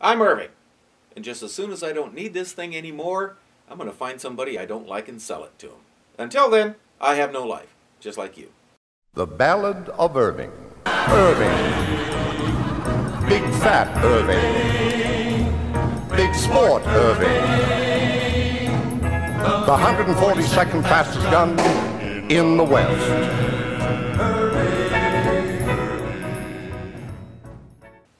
I'm Irving, and just as soon as I don't need this thing anymore, I'm going to find somebody I don't like and sell it to them. Until then, I have no life, just like you. The Ballad of Irving. Irving. Big fat Irving. Big sport Irving. The 142nd fastest gun in the West.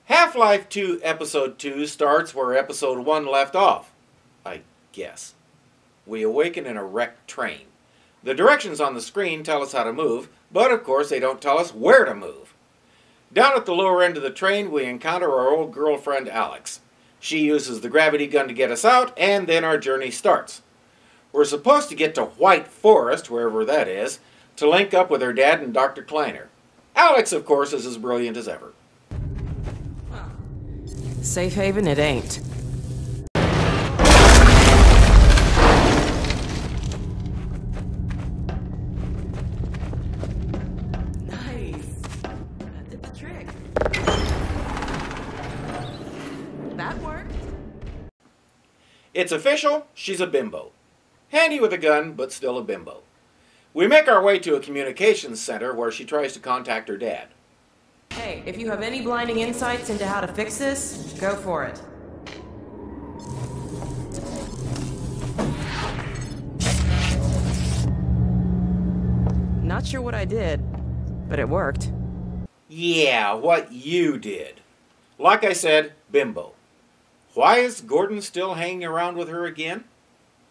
Half-Life 2 Episode 2 starts where Episode 1 left off, I guess. We awaken in a wrecked train. The directions on the screen tell us how to move, but of course they don't tell us where to move. Down at the lower end of the train, we encounter our old girlfriend Alex. She uses the gravity gun to get us out, and then our journey starts. We're supposed to get to White Forest, wherever that is, to link up with her dad and Dr. Kleiner. Alex, of course, is as brilliant as ever. Safe haven it ain't. Nice. That did the trick. That worked. It's official, she's a bimbo. Handy with a gun, but still a bimbo. We make our way to a communications center where she tries to contact her dad. Hey, if you have any blinding insights into how to fix this, go for it. Not sure what I did, but it worked. Yeah, what you did. Like I said, bimbo. Why is Gordon still hanging around with her again?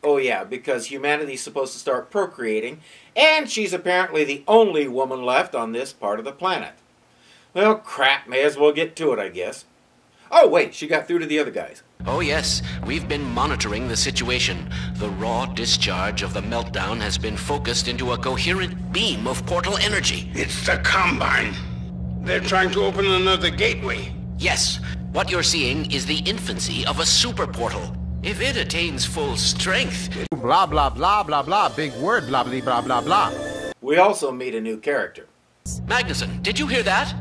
Oh yeah, because humanity's supposed to start procreating, and she's apparently the only woman left on this part of the planet. Well, crap, may as well get to it, I guess. Oh, wait, she got through to the other guys. Oh yes, we've been monitoring the situation. The raw discharge of the meltdown has been focused into a coherent beam of portal energy. It's the Combine. They're trying to open another gateway. Yes, what you're seeing is the infancy of a super portal. If it attains full strength... Blah, blah, blah, blah, blah. Big word, blah, blah, blah, blah, blah. We also meet a new character. Magnuson, did you hear that?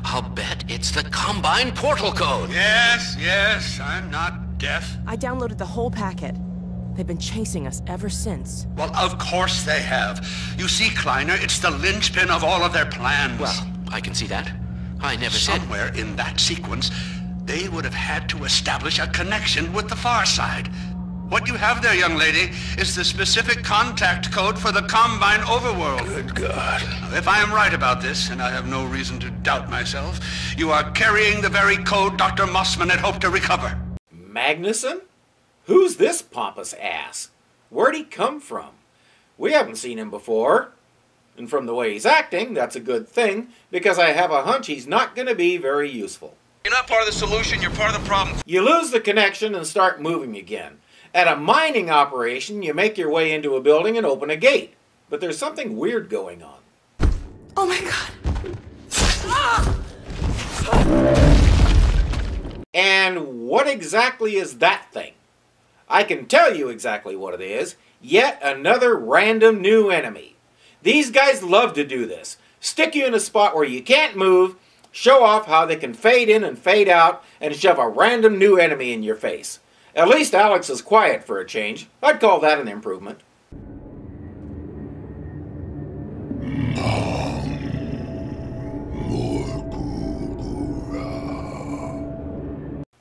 I'll bet it's the Combine portal code. Yes, I'm not deaf. I downloaded the whole packet. They've been chasing us ever since. Well, of course they have. You see, Kleiner, it's the linchpin of all of their plans. Well, I can see that. I never said... Somewhere in that sequence, they would have had to establish a connection with the far side. What you have there, young lady, is the specific contact code for the Combine overworld. Good God. If I am right about this, and I have no reason to doubt myself, you are carrying the very code Dr. Mossman had hoped to recover. Magnuson? Who's this pompous ass? Where'd he come from? We haven't seen him before. And from the way he's acting, that's a good thing, because I have a hunch he's not going to be very useful. You're not part of the solution, you're part of the problem. You lose the connection and start moving again. At a mining operation, you make your way into a building and open a gate. But there's something weird going on. Oh my god! And what exactly is that thing? I can tell you exactly what it is. Yet another random new enemy. These guys love to do this. Stick you in a spot where you can't move, show off how they can fade in and fade out, and shove a random new enemy in your face. At least Alex is quiet for a change. I'd call that an improvement.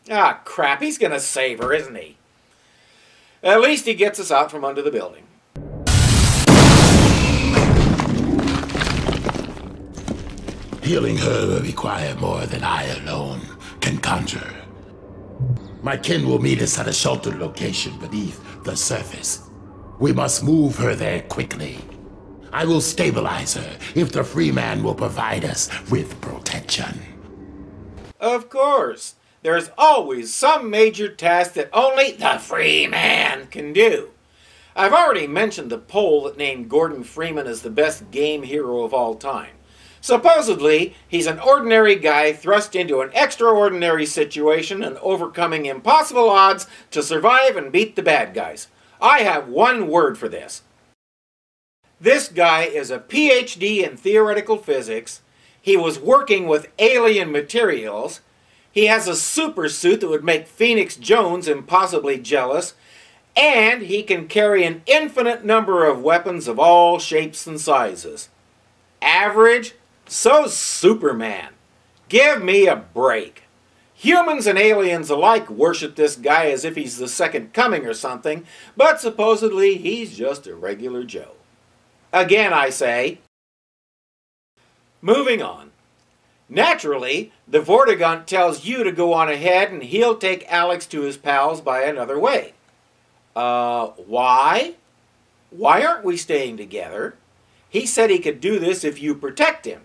Ah, crap, he's gonna save her, isn't he? At least he gets us out from under the building. Healing her will require more than I alone can conjure. My kin will meet us at a sheltered location beneath the surface. We must move her there quickly. I will stabilize her if the free man will provide us with protection. Of course. There's always some major task that only the free man can do. I've already mentioned the poll that named Gordon Freeman as the best game hero of all time. Supposedly, he's an ordinary guy thrust into an extraordinary situation and overcoming impossible odds to survive and beat the bad guys. I have one word for this. This guy is a PhD in theoretical physics. He was working with alien materials. He has a super suit that would make Phoenix Jones impossibly jealous, and he can carry an infinite number of weapons of all shapes and sizes. Average? So's Superman. Give me a break. Humans and aliens alike worship this guy as if he's the second coming or something, but supposedly he's just a regular Joe. Again, I say. Moving on. Naturally, the Vortigaunt tells you to go on ahead and he'll take Alex to his pals by another way. Why? Why aren't we staying together? He said he could do this if you protect him,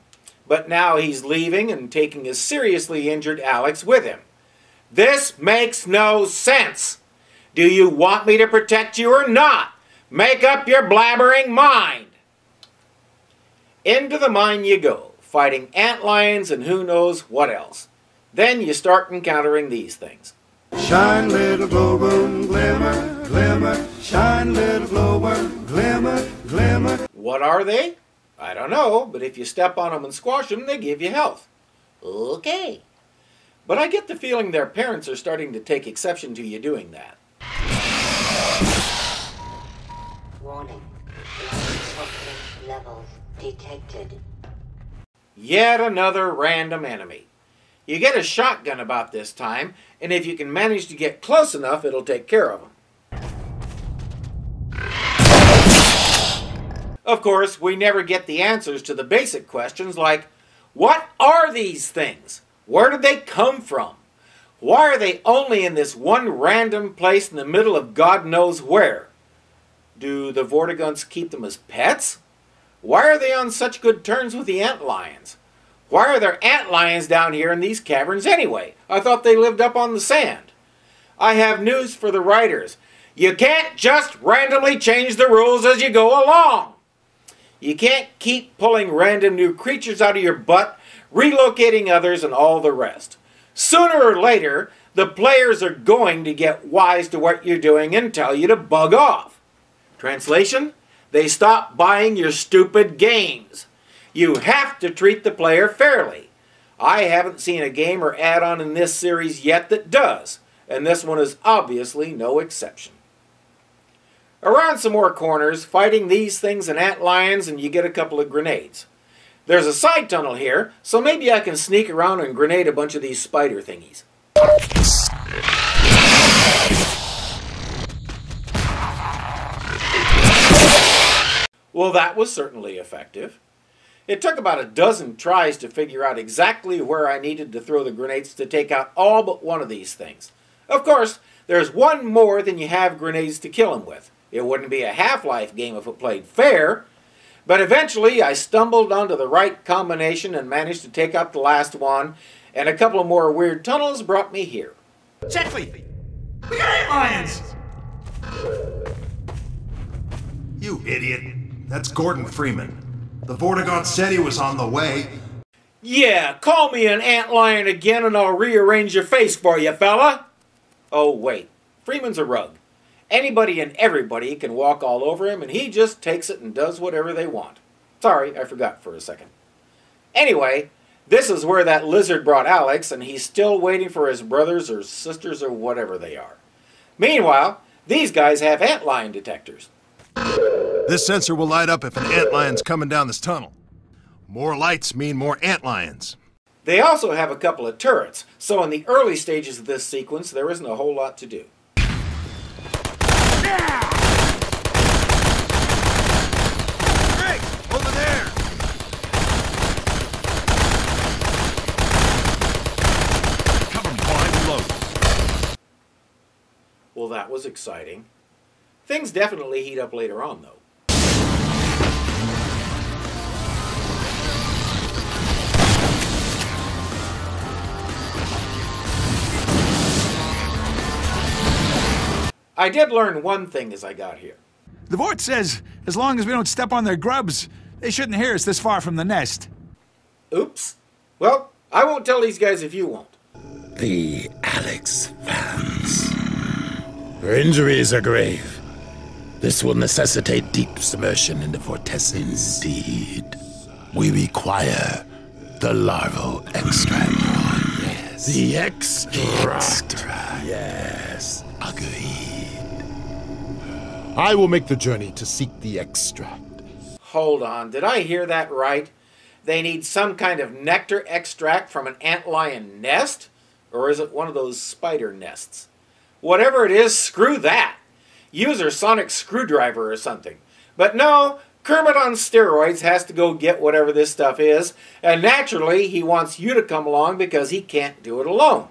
but now he's leaving and taking a seriously injured Alex with him. This makes no sense. Do you want me to protect you or not? Make up your blabbering mind. Into the mine you go, fighting antlions and who knows what else. Then you start encountering these things. Shine, little glowworm, glimmer, glimmer. Shine, little glowworm, glimmer, glimmer. What are they? I don't know, but if you step on them and squash them, they give you health. Okay. But I get the feeling their parents are starting to take exception to you doing that. Warning. Levels detected. Yet another random enemy. You get a shotgun about this time, and if you can manage to get close enough, it'll take care of them. Of course, we never get the answers to the basic questions like, what are these things? Where did they come from? Why are they only in this one random place in the middle of God knows where? Do the Vortigaunts keep them as pets? Why are they on such good terms with the antlions? Why are there antlions down here in these caverns anyway? I thought they lived up on the sand. I have news for the writers. You can't just randomly change the rules as you go along. You can't keep pulling random new creatures out of your butt, relocating others, and all the rest. Sooner or later, the players are going to get wise to what you're doing and tell you to bug off. Translation? They stop buying your stupid games. You have to treat the player fairly. I haven't seen a game or add-on in this series yet that does, and this one is obviously no exception. Around some more corners, fighting these things and antlions, and you get a couple of grenades. There's a side tunnel here, so maybe I can sneak around and grenade a bunch of these spider thingies. Well, that was certainly effective. It took about a dozen tries to figure out exactly where I needed to throw the grenades to take out all but one of these things. Of course, there's one more than you have grenades to kill them with. It wouldn't be a Half-Life game if it played fair, but eventually I stumbled onto the right combination and managed to take out the last one, and a couple of more weird tunnels brought me here. Exactly! We got 8 lions! You idiot. That's Gordon Freeman. The Vortigaunt said he was on the way. Yeah, call me an antlion again and I'll rearrange your face for you, fella. Oh, wait. Freeman's a rug. Anybody and everybody can walk all over him, and he just takes it and does whatever they want. Sorry, I forgot for a second. Anyway, this is where that lizard brought Alex, and he's still waiting for his brothers or sisters or whatever they are. Meanwhile, these guys have antlion detectors. This sensor will light up if an antlion's coming down this tunnel. More lights mean more antlions. They also have a couple of turrets, so in the early stages of this sequence, there isn't a whole lot to do. Greg, over there! Cover me while I reload. Well, that was exciting. Things definitely heat up later on, though. I did learn one thing as I got here. The Vort says, as long as we don't step on their grubs, they shouldn't hear us this far from the nest. Oops. Well, I won't tell these guys if you won't. The Alex fans. Her injuries are grave. This will necessitate deep submersion into vortexes. Indeed. We require the larval extract. Yes. The extract. Yes, agreed. I will make the journey to seek the extract. Hold on, did I hear that right? They need some kind of nectar extract from an antlion nest? Or is it one of those spider nests? Whatever it is, screw that. Use her sonic screwdriver or something. But no, Kermit on steroids has to go get whatever this stuff is, and naturally he wants you to come along because he can't do it alone.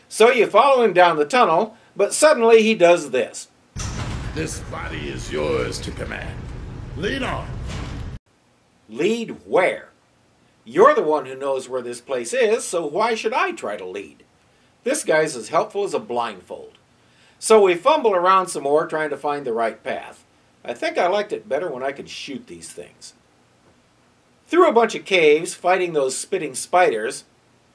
So you follow him down the tunnel, but suddenly he does this. This body is yours to command. Lead on. Lead where? You're the one who knows where this place is, so why should I try to lead? This guy's as helpful as a blindfold. So we fumble around some more trying to find the right path. I think I liked it better when I could shoot these things. Through a bunch of caves, fighting those spitting spiders.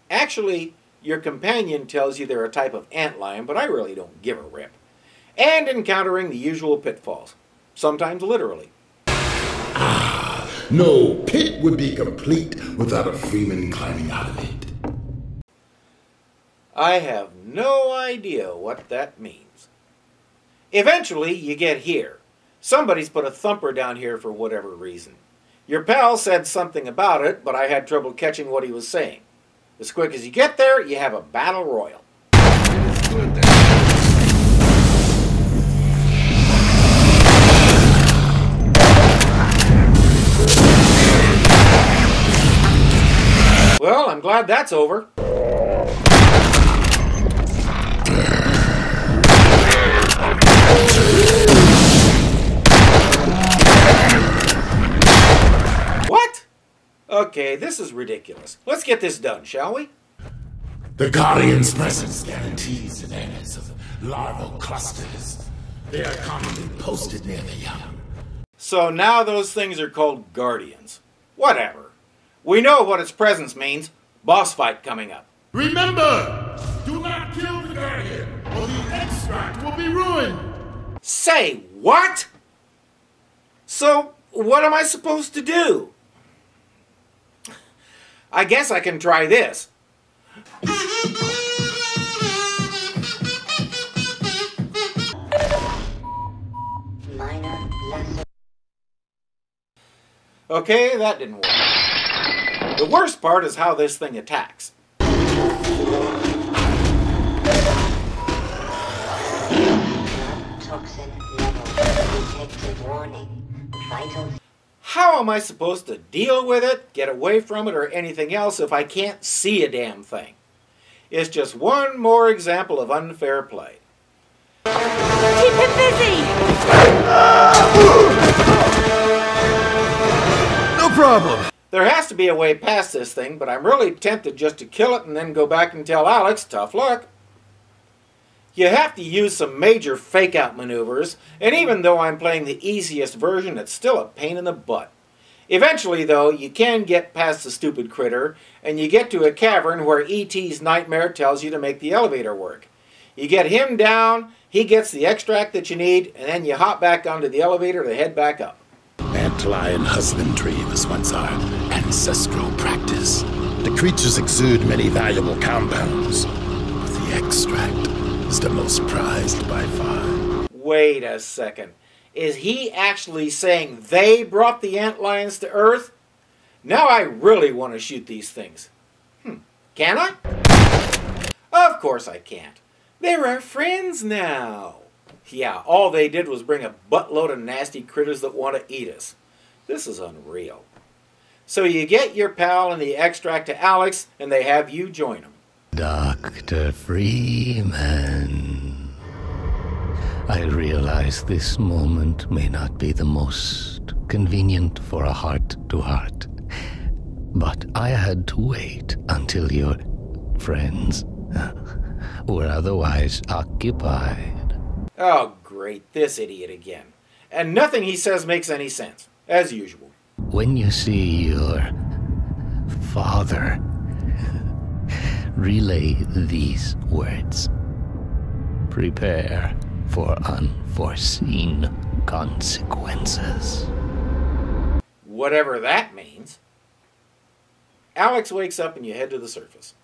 Actually, your companion tells you they're a type of antlion, but I really don't give a rip. And encountering the usual pitfalls. Sometimes literally. No pit would be complete without a Freeman climbing out of it. I have no idea what that means. Eventually, you get here. Somebody's put a thumper down here for whatever reason. Your pal said something about it, but I had trouble catching what he was saying. As quick as you get there, you have a battle royal. Well, I'm glad that's over. What? Okay, this is ridiculous. Let's get this done, shall we? The Guardian's presence guarantees awareness of larval clusters. They are commonly posted near the young. So now those things are called Guardians. Whatever. We know what its presence means. Boss fight coming up. Remember! Do not kill the Guardian, or the extract will be ruined! Say what? So, what am I supposed to do? I guess I can try this. Okay, that didn't work. The worst part is how this thing attacks. Toxin level detected. Warning. Vital. How am I supposed to deal with it, get away from it, or anything else if I can't see a damn thing? It's just one more example of unfair play. Keep him busy! No problem. There has to be a way past this thing, but I'm really tempted just to kill it and then go back and tell Alex, tough luck. You have to use some major fake-out maneuvers, and even though I'm playing the easiest version, it's still a pain in the butt. Eventually, though, you can get past the stupid critter, and you get to a cavern where E.T.'s nightmare tells you to make the elevator work. You get him down, he gets the extract that you need, and then you hop back onto the elevator to head back up. Antlion husbandry was once our ancestral practice. The creatures exude many valuable compounds, but the extract is the most prized by far. Wait a second. Is he actually saying they brought the antlions to Earth? Now I really want to shoot these things. Can I? Of course I can't. They're our friends now. Yeah, all they did was bring a buttload of nasty critters that want to eat us. This is unreal. So you get your pal and the extract to Alex, and they have you join them. Dr. Freeman, I realize this moment may not be the most convenient for a heart-to-heart, but I had to wait until your friends were otherwise occupied. Oh, great, this idiot again. And nothing he says makes any sense, as usual. When you see your father, relay these words. Prepare for unforeseen consequences. Whatever that means. Alex wakes up and you head to the surface.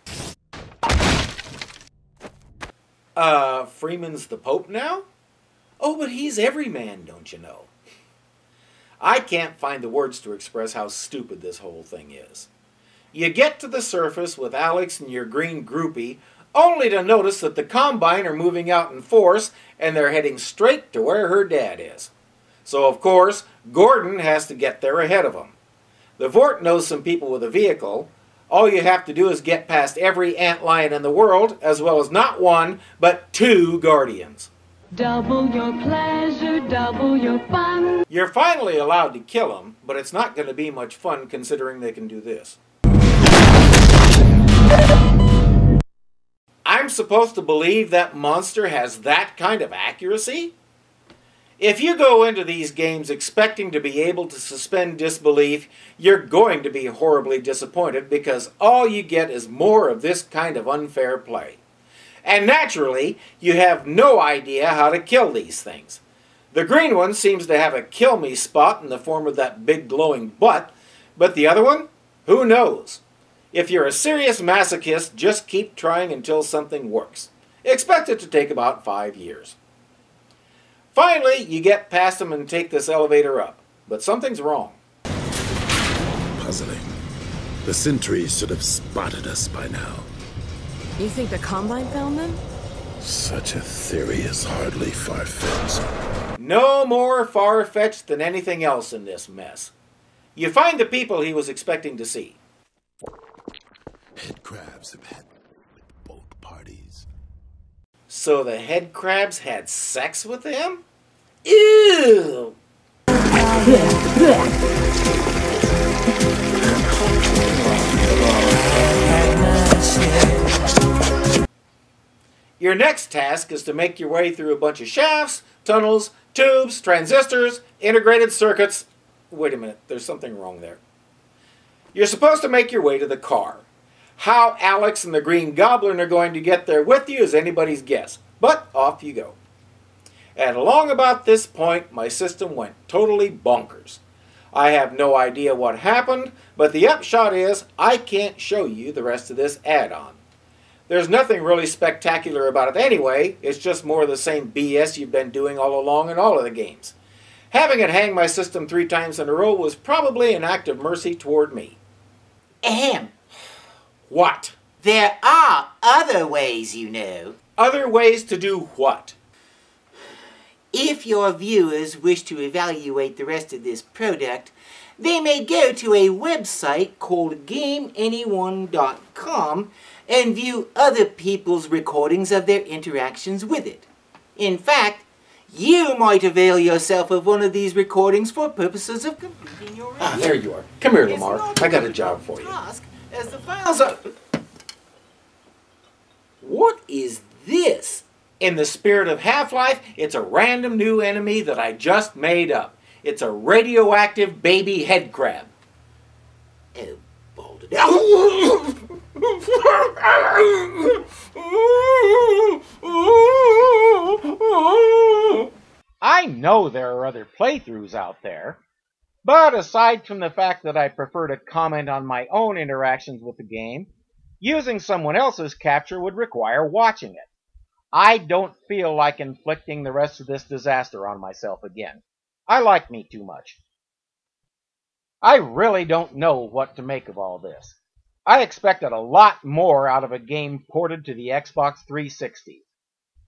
Freeman's the Pope now? Oh, but he's every man, don't you know? I can't find the words to express how stupid this whole thing is. You get to the surface with Alex and your green groupie, only to notice that the Combine are moving out in force and they're heading straight to where her dad is. So, of course, Gordon has to get there ahead of them. The Vort knows some people with a vehicle. All you have to do is get past every antlion in the world, as well as not one, but 2 Guardians. Double your pleasure, double your fun. You're finally allowed to kill them, but it's not going to be much fun considering they can do this. I'm supposed to believe that monster has that kind of accuracy? If you go into these games expecting to be able to suspend disbelief, you're going to be horribly disappointed because all you get is more of this kind of unfair play. And naturally, you have no idea how to kill these things. The green one seems to have a kill me spot in the form of that big glowing butt, but the other one? Who knows? If you're a serious masochist, just keep trying until something works. Expect it to take about 5 years. Finally, you get past them and take this elevator up, but something's wrong. Puzzling. The sentries should have spotted us by now. You think the Combine found them? Such a theory is hardly far-fetched. No more far-fetched than anything else in this mess. You find the people he was expecting to see. Head crabs have had boat parties. So the head crabs had sex with him? Ew! Your next task is to make your way through a bunch of shafts, tunnels, tubes, transistors, integrated circuits. Wait a minute, there's something wrong there. You're supposed to make your way to the car. How Alex and the Green Goblin are going to get there with you is anybody's guess, but off you go. And along about this point, my system went totally bonkers. I have no idea what happened, but the upshot is I can't show you the rest of this add-on. There's nothing really spectacular about it anyway, it's just more of the same BS you've been doing all along in all of the games. Having it hang my system 3 times in a row was probably an act of mercy toward me. Ahem. What? There are other ways, you know. Other ways to do what? If your viewers wish to evaluate the rest of this product, they may go to a website called GameAnyone.com and view other people's recordings of their interactions with it. In fact, you might avail yourself of one of these recordings for purposes of completing your review. Ah, there you are. Come here, Lamar. I got a job for you. As the files are... What is this? In the spirit of Half-Life, it's a random new enemy that I just made up. It's a radioactive baby head crab. Oh, balled it I know there are other playthroughs out there, but aside from the fact that I prefer to comment on my own interactions with the game, using someone else's capture would require watching it. I don't feel like inflicting the rest of this disaster on myself again. I like me too much. I really don't know what to make of all this. I expected a lot more out of a game ported to the Xbox 360.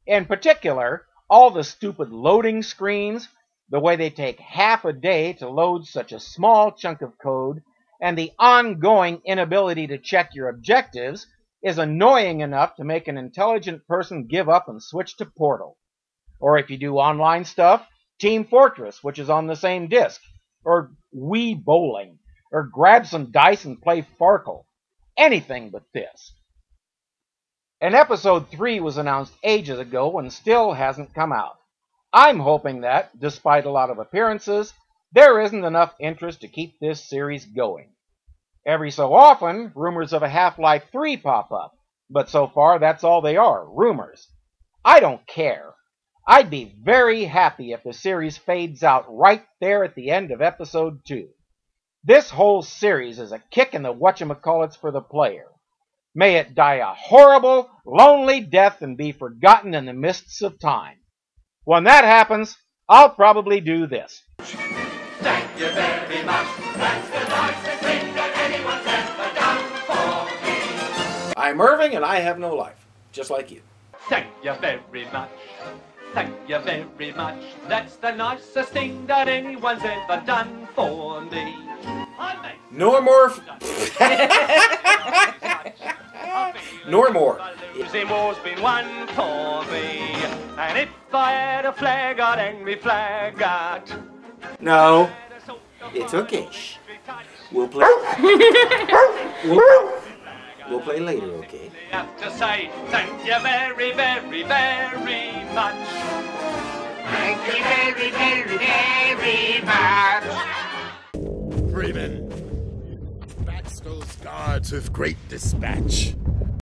In particular, all the stupid loading screens, the way they take half a day to load such a small chunk of code, and the ongoing inability to check your objectives is annoying enough to make an intelligent person give up and switch to Portal. Or if you do online stuff, Team Fortress, which is on the same disc, or Wii Bowling, or grab some dice and play Farkle. Anything but this. And Episode 3 was announced ages ago and still hasn't come out. I'm hoping that, despite a lot of appearances, there isn't enough interest to keep this series going. Every so often, rumors of a Half-Life 3 pop up, but so far that's all they are, rumors. I don't care. I'd be very happy if the series fades out right there at the end of Episode 2. This whole series is a kick in the whatchamacallits for the player. May it die a horrible, lonely death and be forgotten in the mists of time. When that happens, I'll probably do this. Thank you very much. That's the nicest thing that anyone's ever done for me. I'm Irving, and I have no life, just like you. Thank you very much. Thank you very much. That's the nicest thing that anyone's ever done for me. Nor more. Nor more. Losing war's been won for me. And if I had a flag, I'd angry flag out. No, it's okay. Shh. We'll play. We'll play later, okay? I have to say thank you very, very, very much. Thank you very, very, very much. Freeman, dispatch those guards with great dispatch.